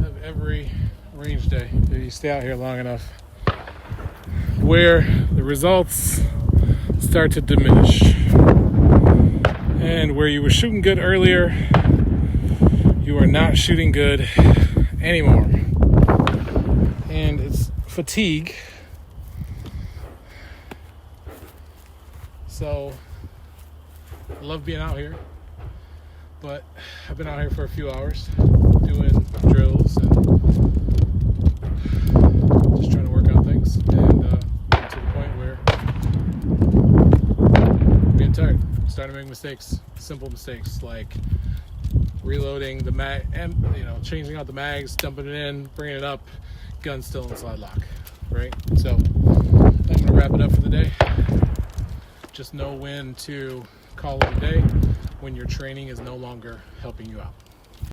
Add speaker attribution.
Speaker 1: of every range day, if you stay out here long enough, where the results start to diminish. And where you were shooting good earlier, you are not shooting good anymore. And it's fatigue. So I love being out here, but I've been out here for a few hours doing drills and just trying to work on things, and to the point where I'm getting tired, starting to make mistakes, simple mistakes like reloading the mag, and changing out the mags, dumping it in, bringing it up, gun still in slide lock, right? So I'm gonna wrap it up for the day. Just know when to call it a day when your training is no longer helping you out.